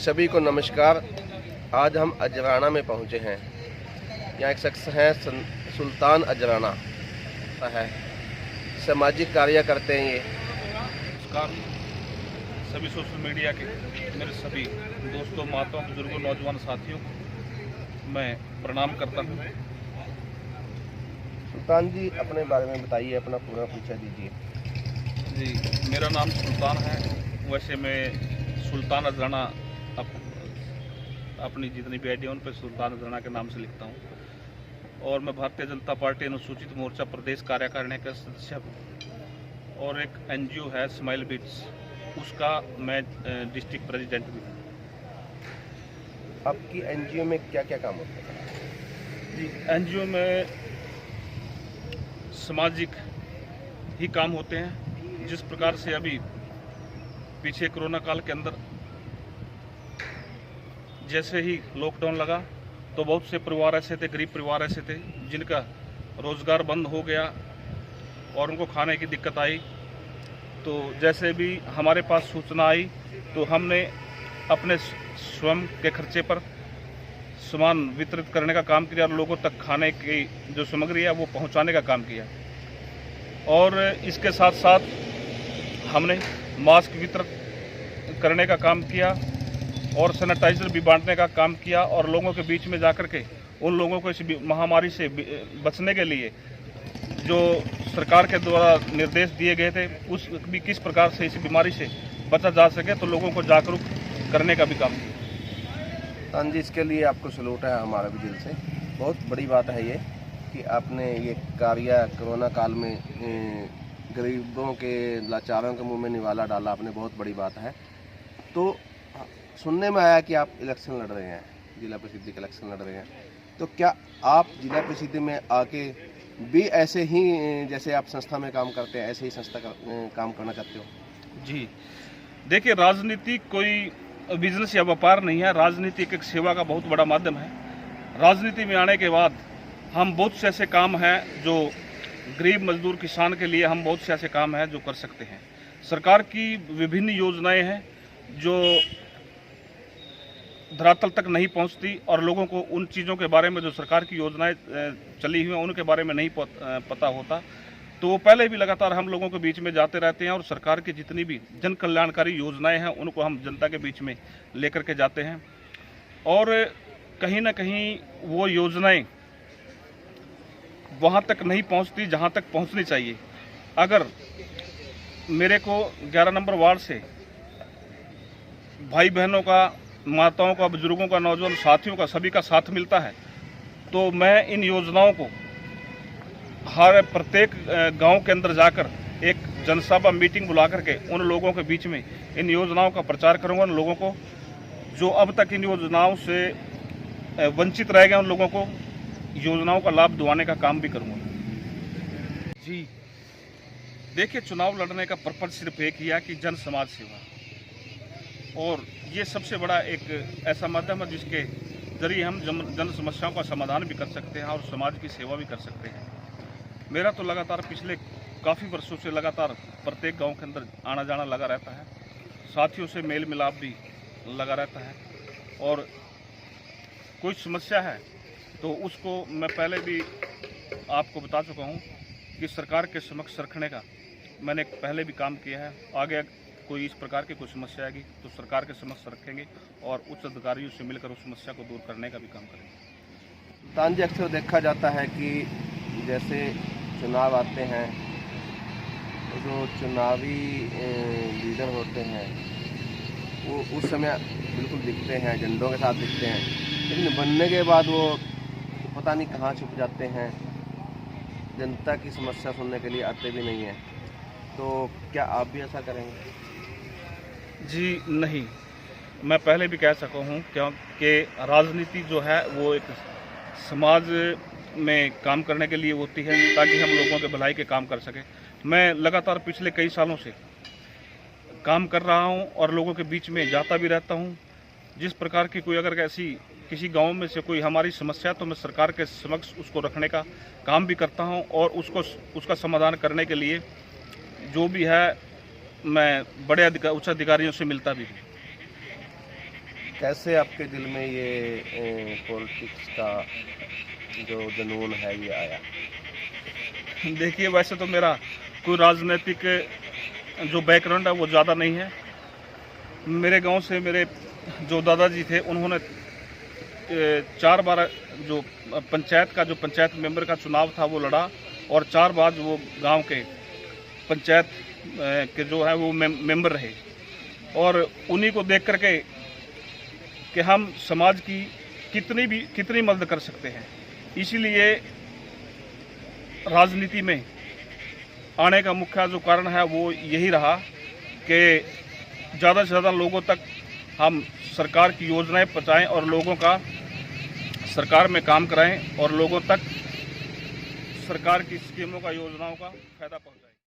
सभी को नमस्कार। आज हम अजराना में पहुंचे हैं। यहाँ एक शख्स हैं सुल्तान अजराना है, सामाजिक कार्य करते हैं ये। नमस्कार सभी सोशल मीडिया के मेरे सभी दोस्तों, माताओं, बुजुर्गों, नौजवान साथियों को मैं प्रणाम करता हूँ। सुल्तान जी, अपने बारे में बताइए, अपना पूरा परिचय दीजिए। जी, मेरा नाम सुल्तान है। वैसे मैं सुल्तान अजराना अपनी जितनी भी आईडी उन पर सुल्तान अजराना के नाम से लिखता हूँ। और मैं भारतीय जनता पार्टी अनुसूचित मोर्चा प्रदेश कार्यकारिणी का सदस्य हूँ और एक एनजीओ है स्माइल बीट्स, उसका मैं डिस्ट्रिक्ट प्रेसिडेंट भी हूँ। आपकी एनजीओ में क्या क्या काम होते हैं? जी, एनजीओ में सामाजिक ही काम होते हैं। जिस प्रकार से अभी पीछे कोरोना काल के अंदर जैसे ही लॉकडाउन लगा तो बहुत से परिवार ऐसे थे, गरीब परिवार ऐसे थे जिनका रोज़गार बंद हो गया और उनको खाने की दिक्कत आई। तो जैसे भी हमारे पास सूचना आई तो हमने अपने स्वयं के खर्चे पर सामान वितरित करने का काम किया और लोगों तक खाने की जो सामग्री है वो पहुंचाने का काम किया। और इसके साथ साथ हमने मास्क वितरित करने का काम किया और सैनिटाइजर भी बांटने का काम किया और लोगों के बीच में जाकर के उन लोगों को इस महामारी से बचने के लिए जो सरकार के द्वारा निर्देश दिए गए थे उस भी किस प्रकार से इस बीमारी से बचा जा सके तो लोगों को जागरूक करने का भी काम किया। हाँ जी, इसके लिए आपको सलूट है हमारा भी दिल से। बहुत बड़ी बात है ये कि आपने ये कार्य कोरोना काल में गरीबों के, लाचारों के मुंह में निवाला डाला आपने, बहुत बड़ी बात है। तो सुनने में आया कि आप इलेक्शन लड़ रहे हैं, जिला परिषद के इलेक्शन लड़ रहे हैं, तो क्या आप जिला परिषद में आके भी ऐसे ही जैसे आप संस्था में काम करते हैं ऐसे ही संस्था का काम करना चाहते हो? जी देखिए, राजनीति कोई बिजनेस या व्यापार नहीं है। राजनीति एक सेवा का बहुत बड़ा माध्यम है। राजनीति में आने के बाद हम बहुत से ऐसे काम हैं जो गरीब मजदूर किसान के लिए हम बहुत से ऐसे काम हैं जो कर सकते हैं। सरकार की विभिन्न योजनाएं हैं जो धरातल तक नहीं पहुंचती और लोगों को उन चीज़ों के बारे में जो सरकार की योजनाएं चली हुई हैं उनके बारे में नहीं पता होता। तो वो पहले भी लगातार हम लोगों के बीच में जाते रहते हैं और सरकार की जितनी भी जन कल्याणकारी योजनाएं हैं उनको हम जनता के बीच में लेकर के जाते हैं। और कहीं ना कहीं वो योजनाएं वहाँ तक नहीं पहुँचती जहाँ तक पहुँचनी चाहिए। अगर मेरे को 11 नंबर वार्ड से भाई बहनों का, माताओं का, बुजुर्गों का, नौजवान साथियों का, सभी का साथ मिलता है तो मैं इन योजनाओं को हर प्रत्येक गांव के अंदर जाकर एक जनसभा मीटिंग बुला करके उन लोगों के बीच में इन योजनाओं का प्रचार करूंगा। उन लोगों को जो अब तक इन योजनाओं से वंचित रह गए उन लोगों को योजनाओं का लाभ दिलाने का काम भी करूंगा। जी देखिए, चुनाव लड़ने का पर्पज सिर्फ एक ही है कि जन समाज सेवा, और ये सबसे बड़ा एक ऐसा माध्यम है जिसके जरिए हम जन समस्याओं का समाधान भी कर सकते हैं और समाज की सेवा भी कर सकते हैं। मेरा तो लगातार पिछले काफ़ी वर्षों से लगातार प्रत्येक गांव के अंदर आना जाना लगा रहता है, साथियों से मेल मिलाप भी लगा रहता है और कोई समस्या है तो उसको मैं पहले भी आपको बता चुका हूं कि सरकार के समक्ष रखने का मैंने पहले भी काम किया है। आगे कोई इस प्रकार की कोई समस्या आएगी तो सरकार के समक्ष रखेंगे और उच्च अधिकारियों से मिलकर उस समस्या को दूर करने का भी काम करेंगे। सुल्तान जी, अक्सर देखा जाता है कि जैसे चुनाव आते हैं तो जो चुनावी लीडर होते हैं वो उस समय बिल्कुल दिखते हैं, झंडों के साथ दिखते हैं, लेकिन बनने के बाद वो पता नहीं कहाँ छुप जाते हैं, जनता की समस्या सुनने के लिए आते भी नहीं हैं। तो क्या आप भी ऐसा करेंगे? जी नहीं, मैं पहले भी कह सका हूँ क्योंकि राजनीति जो है वो एक समाज में काम करने के लिए होती है ताकि हम लोगों के भलाई के काम कर सकें। मैं लगातार पिछले कई सालों से काम कर रहा हूँ और लोगों के बीच में जाता भी रहता हूँ। जिस प्रकार की कोई अगर ऐसी किसी गांव में से कोई हमारी समस्या तो मैं सरकार के समक्ष उसको रखने का काम भी करता हूँ और उसका समाधान करने के लिए जो भी है मैं बड़े उच्च अधिकारियों से मिलता भी हूँ। कैसे आपके दिल में ये पॉलिटिक्स का जो जुनून है ये आया? देखिए, वैसे तो मेरा कोई राजनीतिक जो बैकग्राउंड है वो ज़्यादा नहीं है। मेरे गांव से मेरे जो दादाजी थे उन्होंने 4 बार जो पंचायत का जो पंचायत मेंबर का चुनाव था वो लड़ा, और 4 बार वो गांव के पंचायत के जो है वो मेंबर रहे। और उन्हीं को देख करके कि हम समाज की कितनी मदद कर सकते हैं, इसीलिए राजनीति में आने का मुख्य जो कारण है वो यही रहा कि ज़्यादा से ज़्यादा लोगों तक हम सरकार की योजनाएं पहुंचाएं और लोगों का सरकार में काम कराएं और लोगों तक सरकार की स्कीमों का, योजनाओं का फायदा पहुंचाएं।